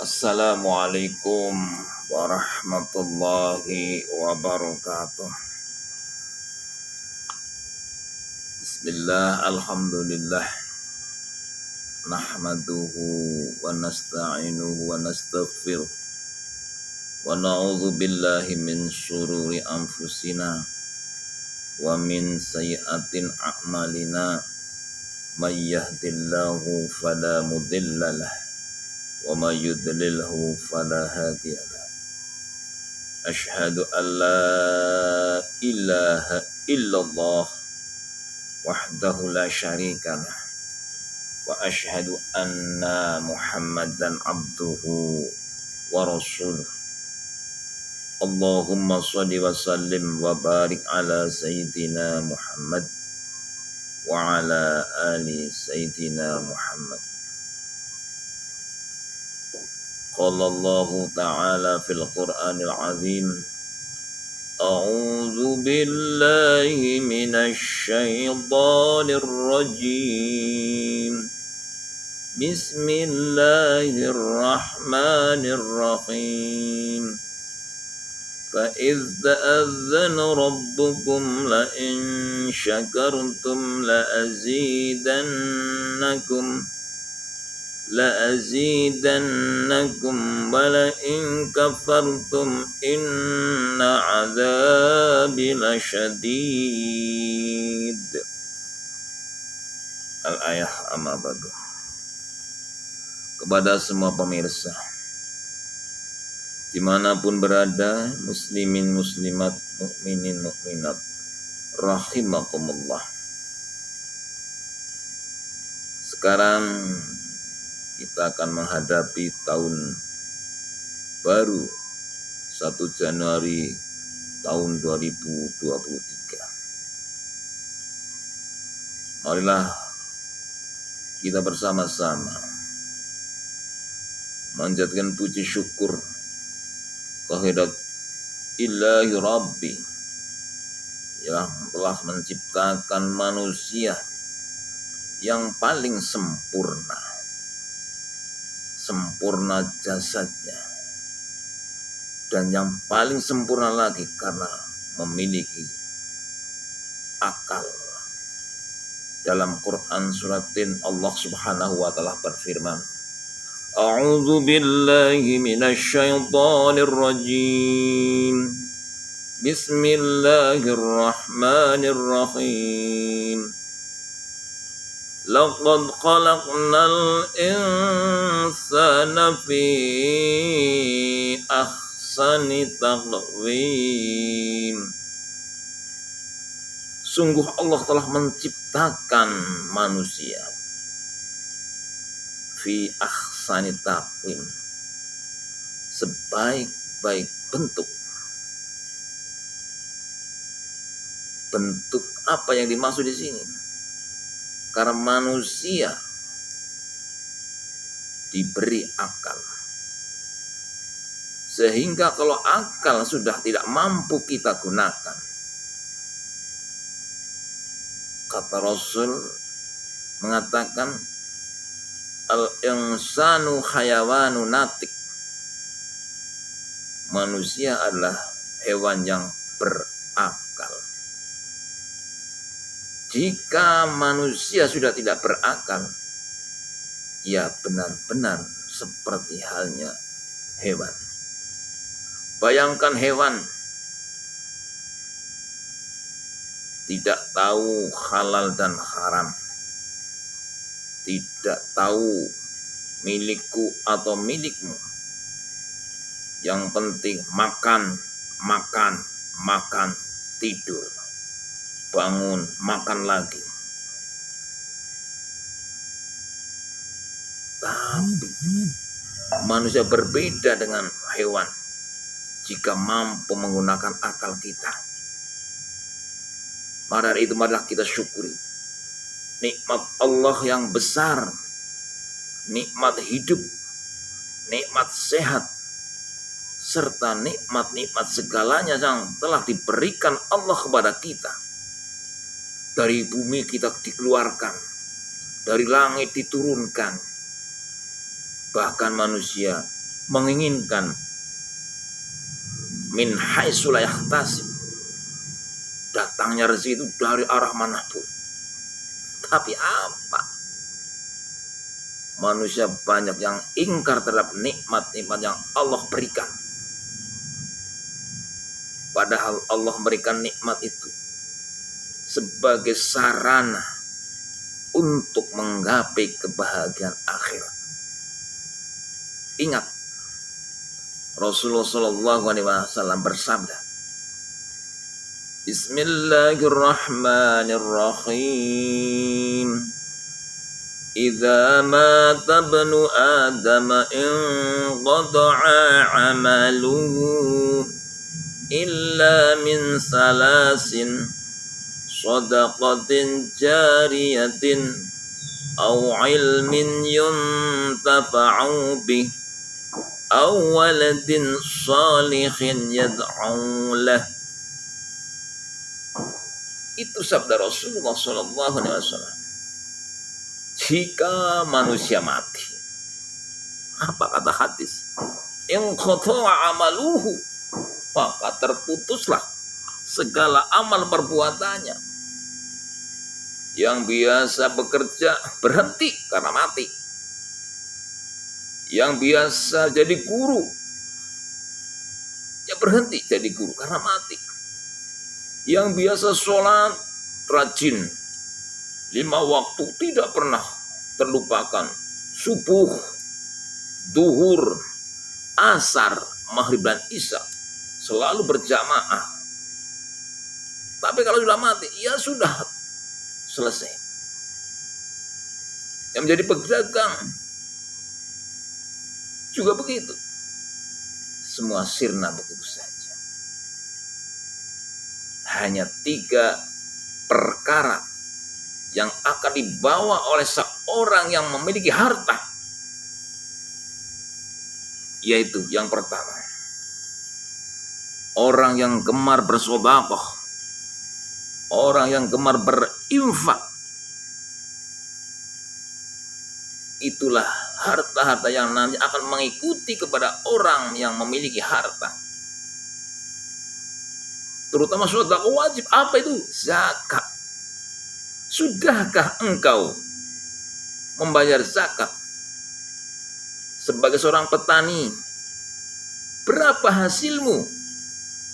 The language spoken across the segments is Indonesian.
Assalamualaikum warahmatullahi wabarakatuh. Bismillah, alhamdulillah. Nahmaduhu wa nasta'inuhu wa nastaghfiruh. Wa na'udzu billahi min syururi anfusina wa min sayyiatin a'malina. May yahdihillahu fala mudhillalah wa may yudlilhu fala hadiyalah. Asyhadu an la ilaha illallah wahdahu la syarikalah wa asyhadu anna Muhammadan abduhu wa rasuluh. Allahumma shalli wa sallim wa barik ala sayyidina Muhammad wa ala ali sayyidina Muhammad. Qala Allahu ta'ala fil Qur'anil azim. A'udzu billahi minasy syaithanir rajim. Bismillahirrahmanirrahim. Fa idz ta'adzana rabbukum la in syakartum la azidannakum wa la in kafartum inna azabi lasyadid. Al-ayah amma ba'du. Kepada semua pemirsa dimanapun berada, muslimin muslimat, mukminin mukminat, rahimakumullah. Sekarang kita akan menghadapi tahun baru 1 Januari tahun 2023. Marilah kita bersama-sama manjatkan puji syukur kehadirat Ilahi Rabbi yang telah menciptakan manusia yang paling sempurna jasadnya, dan yang paling sempurna lagi karena memiliki akal. Dalam Quran suratin Allah Subhanahu wa taala berfirman, A'udzu billahi minasy syaithanir rajim. Bismillahirrahmanirrahim. Laqad khalaqnal insana fi ahsani taqwim. Sungguh Allah telah menciptakan manusia fi ahsani taqwim, sebaik-baik bentuk. Bentuk apa yang dimaksud di sini? Karena manusia diberi akal, sehingga kalau akal sudah tidak mampu kita gunakan, kata Rasul mengatakan al-insanu hayawanu natik, manusia adalah hewan yang berakal. Jika manusia sudah tidak berakal, ia benar-benar seperti halnya hewan. Bayangkan hewan tidak tahu halal dan haram, tidak tahu milikku atau milikmu. Yang penting makan, tidur, bangun, makan lagi. Tapi manusia berbeda dengan hewan jika mampu menggunakan akal kita. Maka dari itu marilah kita syukuri nikmat Allah yang besar, nikmat hidup, nikmat sehat, serta nikmat-nikmat segalanya yang telah diberikan Allah kepada kita. Dari bumi kita dikeluarkan, dari langit diturunkan. Bahkan manusia menginginkan min haitsu la yahtasib, datangnya rezeki itu dari arah manapun. Tapi apa? Manusia banyak yang ingkar terhadap nikmat-nikmat yang Allah berikan. Padahal Allah memberikan nikmat itu sebagai sarana untuk menggapai kebahagiaan akhirat. Ingat, Rasulullah SAW bersabda, Bismillahirrahmanirrahim. Idza mata ibnu Adam inqata'a 'amaluhu illa min salasin shadaqatin jariyatin aw ilmin yuntafa'u bih aw waladin shalihin yad'u lah. Itu sabda Rasulullah SAW. Jika manusia mati, apa kata hadis? Inqata'a amaluhu, maka terputuslah segala amal perbuatannya. Yang biasa bekerja berhenti karena mati. Yang biasa jadi guru, ya berhenti jadi guru karena mati. Yang biasa sholat rajin 5 waktu tidak pernah terlupakan, subuh, duhur, asar, maghrib dan isya selalu berjamaah. Tapi kalau sudah mati, ya sudah selesai. Yang menjadi pedagang juga begitu. Semua sirna begitu saja. Hanya 3 perkara yang akan dibawa oleh seorang yang memiliki harta. Yaitu yang pertama, orang yang gemar bersedekah, orang yang gemar berinfak. Itulah harta-harta yang nanti akan mengikuti kepada orang yang memiliki harta. Terutama sedekah wajib. Apa itu? Zakat. Sudahkah engkau membayar zakat? Sebagai seorang petani, berapa hasilmu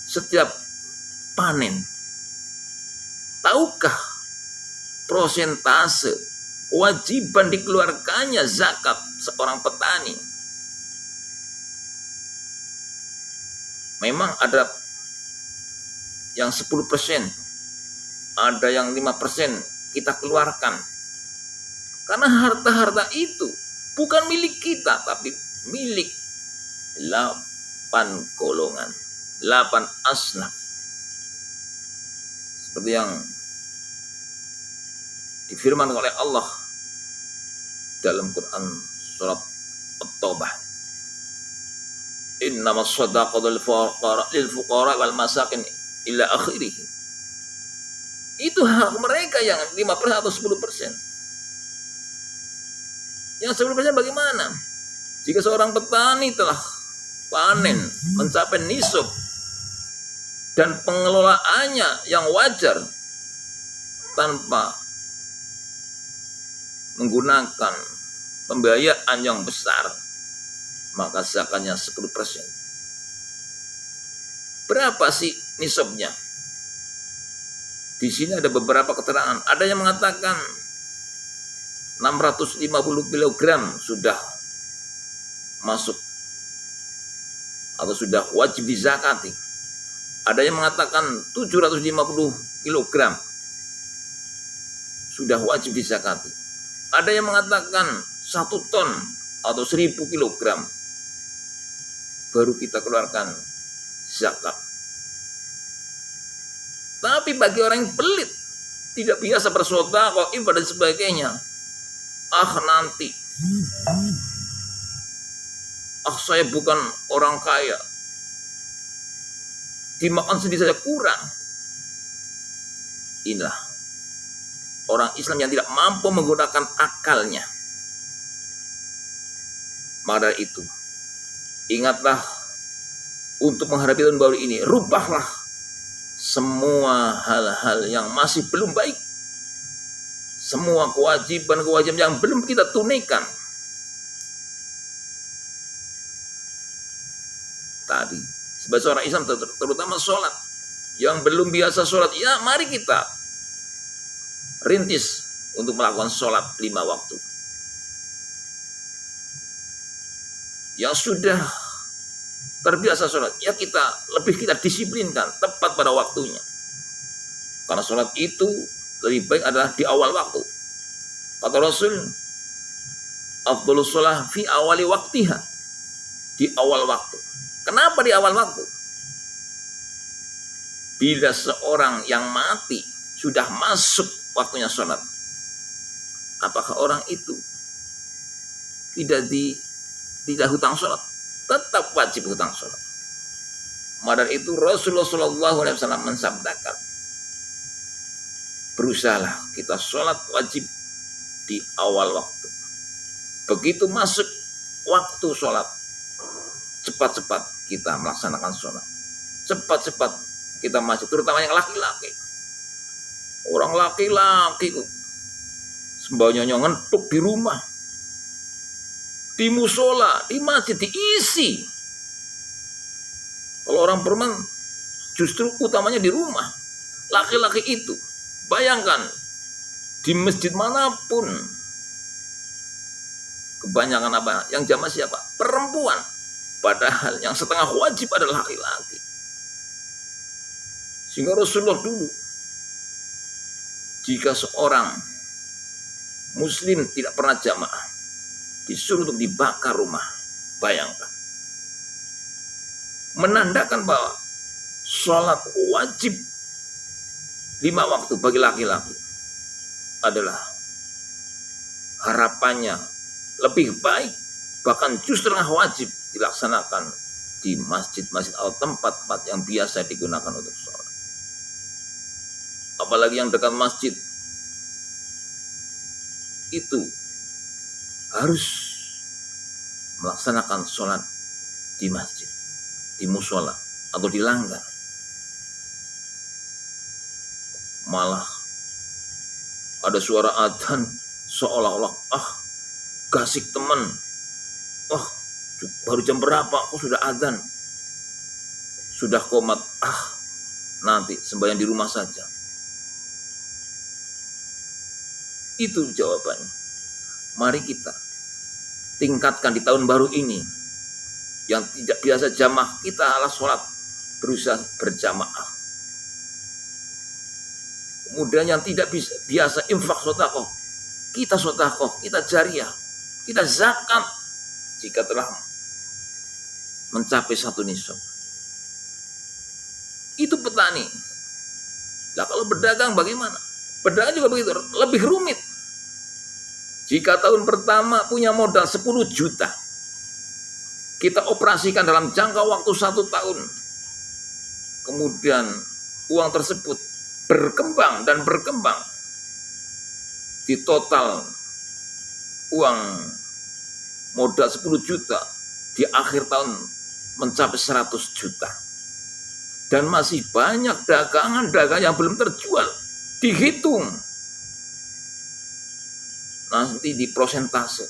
setiap panen? Tahukah prosentase kewajiban dikeluarkannya zakat seorang petani? Memang ada yang 10%, ada yang 5% kita keluarkan. Karena harta-harta itu bukan milik kita, tapi milik 8 golongan, 8 asnaf. Seperti yang difirman oleh Allah dalam Quran surat At-Taubah. Innamas shadaqatu lil fuqara wal masakin ila akhirih. Itu hak mereka yang 5% atau 10%. Yang 10% bagaimana? Jika seorang petani telah panen mencapai nisab dan pengelolaannya yang wajar tanpa menggunakan pembiayaan yang besar, maka zakatnya 10%. Berapa sih nisabnya? Di sini ada beberapa keterangan. Ada yang mengatakan 650 kg sudah masuk atau sudah wajib dizakati. Ada yang mengatakan 750 kg sudah wajib dizakati. Ada yang mengatakan 1 ton atau 1000 kg baru kita keluarkan zakat. Tapi bagi orang yang pelit, tidak biasa bersedekah, ibadah dan sebagainya, nanti, saya bukan orang kaya, dimakan sendiri saja kurang. Inilah orang Islam yang tidak mampu menggunakan akalnya. Maka dari itu, Ingatlah untuk menghadapi tahun baru ini, rubahlah semua hal-hal yang masih belum baik, semua kewajiban-kewajiban yang belum kita tunaikan tadi. Sebagai seorang Islam, terutama sholat, yang belum biasa sholat, ya mari kita rintis untuk melakukan sholat 5 waktu. Yang sudah terbiasa sholat, ya kita disiplinkan tepat pada waktunya. Karena sholat itu lebih baik adalah di awal waktu. Kata Rasul, afdhalus sholah fi awali waktiha, di awal waktu. Kenapa di awal waktu? Bila seorang yang mati sudah masuk waktunya sholat, apakah orang itu tidak hutang sholat? Tetap wajib hutang sholat. Maka dari itu Rasulullah SAW mensabdakan, berusahalah kita sholat wajib di awal waktu. Begitu masuk waktu sholat, cepat-cepat kita melaksanakan sholat. Cepat-cepat kita masuk, terutama yang laki-laki. Orang laki-laki sembahyangnya ngentuk di rumah, di musola, di masjid diisi. Kalau orang perempuan justru utamanya di rumah. Laki-laki itu, bayangkan di masjid manapun, kebanyakan apa? Yang jamaah siapa? Perempuan. Padahal yang setengah wajib adalah laki-laki. Sehingga Rasulullah dulu, jika seorang muslim tidak pernah jamaah, disuruh untuk dibakar rumah. Bayangkan. Menandakan bahwa sholat wajib 5 waktu bagi laki-laki adalah harapannya lebih baik, bahkan justru wajib dilaksanakan di masjid-masjid atau tempat-tempat yang biasa digunakan untuk sholat. Apalagi yang dekat masjid, itu harus melaksanakan sholat di masjid, di musola atau di langgar. Malah ada suara adzan seolah-olah gasik teman, baru jam berapa kok sudah adzan, sudah qomat, nanti sembahyang di rumah saja. Itu jawabannya. Mari kita tingkatkan di tahun baru ini. Yang tidak biasa jamaah, kita ala sholat berusaha berjamaah. Kemudian yang tidak biasa infak sodakoh, kita sodakoh, kita jariah, kita zakat jika telah mencapai 1 nisab. Itu petani. Nah, kalau berdagang bagaimana? Berdagang juga begitu, lebih rumit. Jika tahun pertama punya modal 10 juta, kita operasikan dalam jangka waktu 1 tahun. Kemudian uang tersebut berkembang dan berkembang. Di total uang modal 10 juta di akhir tahun mencapai 100 juta. Dan masih banyak dagangan-dagangan yang belum terjual. Dihitung. Nanti di prosentase.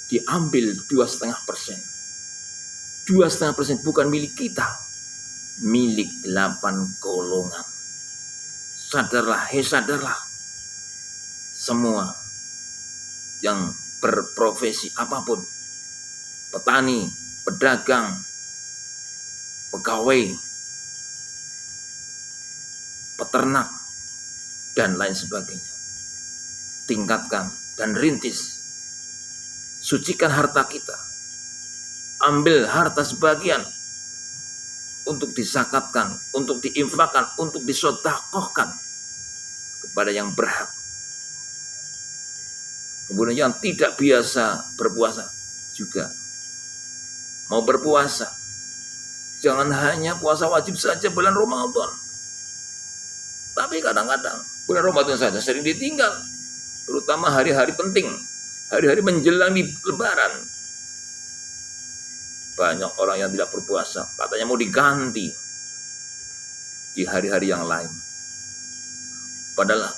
Diambil 2,5%. 2,5% bukan milik kita. Milik 8 golongan. Sadarlah, sadarlah. Semua yang berprofesi apapun. Petani, pedagang, pegawai, peternak, dan lain sebagainya. Tingkatkan dan rintis. Sucikan harta kita. Ambil harta sebagian untuk disakatkan, untuk diinfakkan, untuk disodakohkan kepada yang berhak. Kemudian yang tidak biasa berpuasa juga mau berpuasa. Jangan hanya puasa wajib saja bulan Ramadan. Tapi kadang-kadang bulan Ramadan saja sering ditinggal. Terutama hari-hari penting, hari-hari menjelang Lebaran. Banyak orang yang tidak berpuasa, katanya mau diganti di hari-hari yang lain. Padahal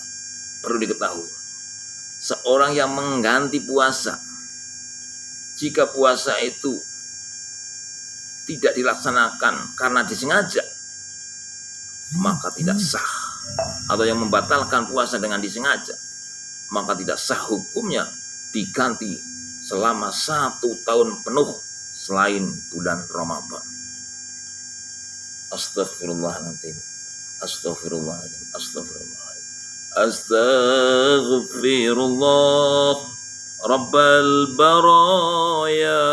perlu diketahui, seorang yang mengganti puasa, jika puasa itu tidak dilaksanakan karena disengaja, maka tidak sah. Atau yang membatalkan puasa dengan disengaja, maka tidak sah, hukumnya diganti selama 1 tahun penuh selain bulan Ramadan. Astaghfirullahaladzim. Astaghfirullahaladzim. Astaghfirullahaladzim. Astaghfirullah Rabbal baraya.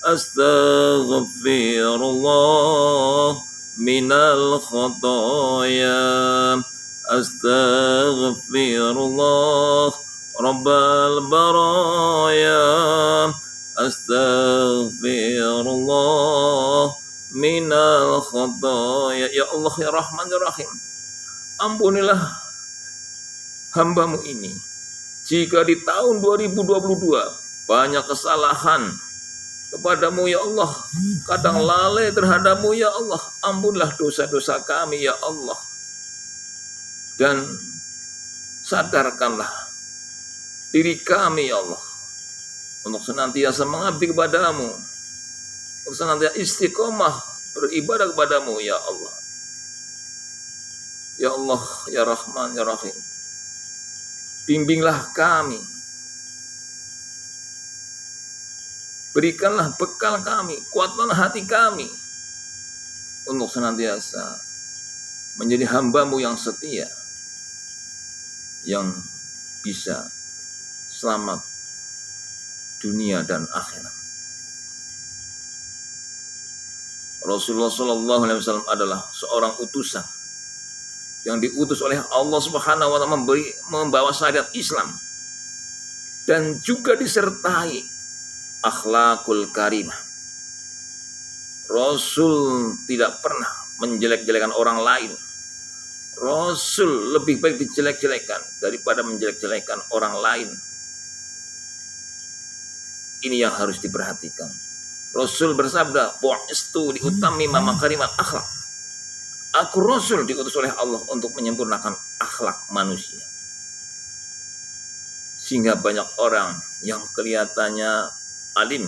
Astaghfirullah minal khataya. Astaghfirullah Rabbal baraya. Astaghfirullah minal khataya. Ya Allah ya Rahman ya Rahim, ampunilah hambamu ini jika di tahun 2022 banyak kesalahan kepadamu ya Allah, kadang lalai terhadapmu ya Allah. Ampunilah dosa-dosa kami ya Allah, dan sadarkanlah diri kami ya Allah untuk senantiasa mengabdi kepadamu, untuk senantiasa istiqomah beribadah kepadamu ya Allah. Ya Allah ya Rahman ya Rahim, bimbinglah kami, berikanlah bekal kami, kuatkanlah hati kami untuk senantiasa menjadi hambamu yang setia, yang bisa selamat dunia dan akhirat. Rasulullah SAW adalah seorang utusan yang diutus oleh Allah Subhanahu wa Ta'ala membawa syariat Islam, dan juga disertai akhlakul karimah. Rasul tidak pernah menjelek-jelekan orang lain. Rasul lebih baik dijelek-jelekan daripada menjelek-jelekan orang lain. Ini yang harus diperhatikan. Rasul bersabda, "Bu'istu liutammima makarimal akhlak." Aku Rasul diutus oleh Allah untuk menyempurnakan akhlak manusia. Sehingga banyak orang yang kelihatannya alim,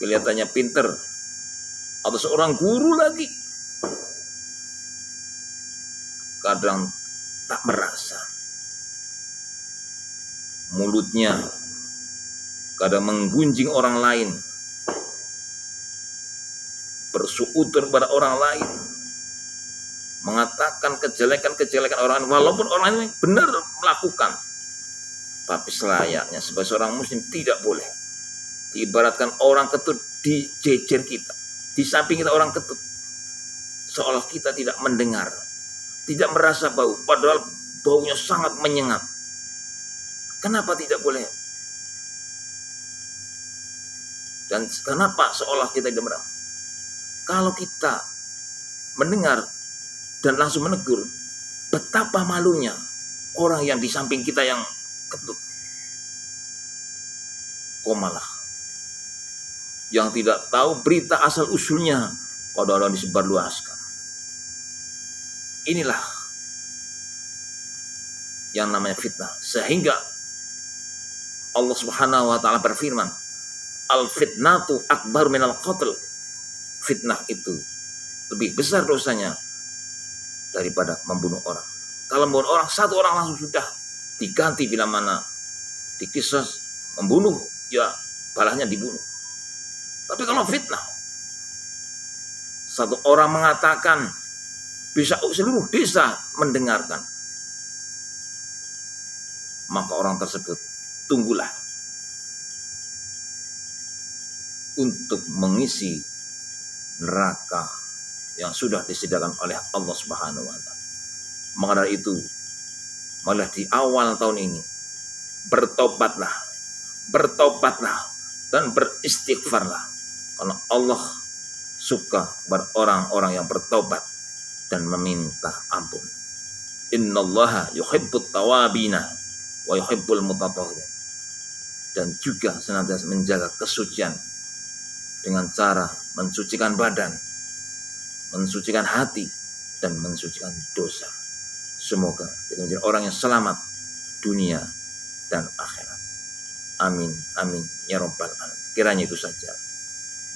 kelihatannya pinter, atau seorang guru lagi, kadang tak merasa. Mulutnya kadang menggunjing orang lain, bersuudzon kepada orang lain, mengatakan kejelekan-kejelekan orang lain, walaupun orang lain benar melakukan. Tapi selayaknya sebagai seorang muslim tidak boleh diibaratkan orang ketut di jejer kita, di samping kita orang ketut, seolah kita tidak mendengar, tidak merasa bau, padahal baunya sangat menyengat. Kenapa tidak boleh? Dan kenapa seolah kita tidak mendengar? Kalau kita mendengar dan langsung menegur, betapa malunya orang yang di samping kita yang ketut. Komalah yang tidak tahu berita asal usulnya, kadang-kadang disebarluaskan. Inilah yang namanya fitnah. Sehingga Allah Subhanahu wa Ta'ala berfirman, al-fitnatu akbar minal qatl. Fitnah itu lebih besar dosanya daripada membunuh orang. Kalau membunuh orang, satu orang langsung sudah diganti bila mana dikisos. Membunuh, ya balahnya dibunuh. Tapi kalau fitnah, satu orang mengatakan, bisa seluruh desa mendengarkan, maka orang tersebut tunggulah untuk mengisi neraka yang sudah disediakan oleh Allah Subhanahu wa Ta'ala. Maka dari itu, malah di awal tahun ini, bertobatlah dan beristighfarlah, karena Allah suka kepada orang-orang yang bertobat dan meminta ampun. Innallaha yuhibbut tawabina wa yuhibbul mutatahhirin. Dan juga senantiasa menjaga kesucian dengan cara mensucikan badan, mensucikan hati, dan mensucikan dosa. Semoga kita menjadi orang yang selamat dunia dan akhirat. Amin, amin, ya Rabbal Alamin. Kiranya itu saja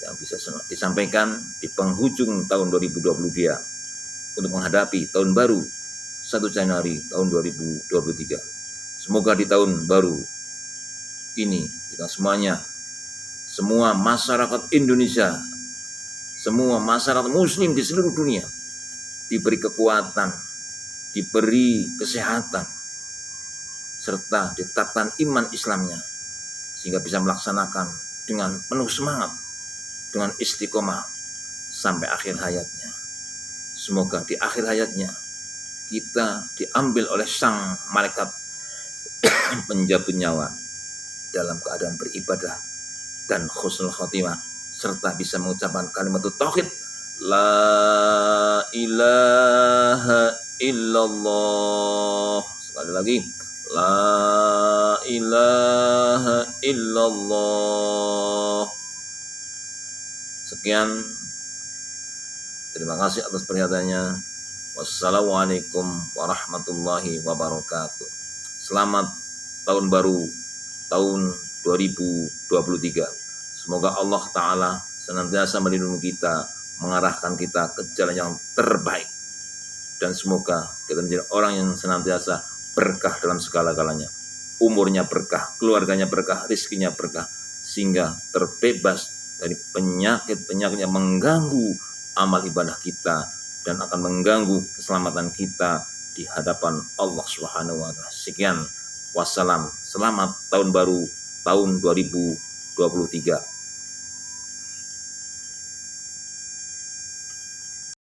yang bisa disampaikan di penghujung tahun 2022 untuk menghadapi tahun baru 1 Januari tahun 2023. Semoga di tahun baru ini kita semuanya, semua masyarakat Indonesia, semua masyarakat muslim di seluruh dunia diberi kekuatan, diberi kesehatan, serta ditetapkan iman Islamnya, sehingga bisa melaksanakan dengan penuh semangat, dengan istiqomah sampai akhir hayatnya. Semoga di akhir hayatnya kita diambil oleh sang malaikat penjabut nyawa dalam keadaan beribadah dan husnul khotimah, serta bisa mengucapkan kalimat tauhid, la ilaha illallah. Sekali lagi, la ilaha illallah. Sekian, terima kasih atas perhatiannya. Wassalamualaikum warahmatullahi wabarakatuh. Selamat tahun baru tahun 2023. Semoga Allah Ta'ala senantiasa melindungi kita, mengarahkan kita ke jalan yang terbaik. Dan semoga kita menjadi orang yang senantiasa berkah dalam segala-galanya. Umurnya berkah, keluarganya berkah, rizkinya berkah. Sehingga terbebas dari penyakit-penyakit yang mengganggu amal ibadah kita dan akan mengganggu keselamatan kita di hadapan Allah Subhanahu wa Ta'ala. Sekian, wassalam, selamat tahun baru tahun 2023.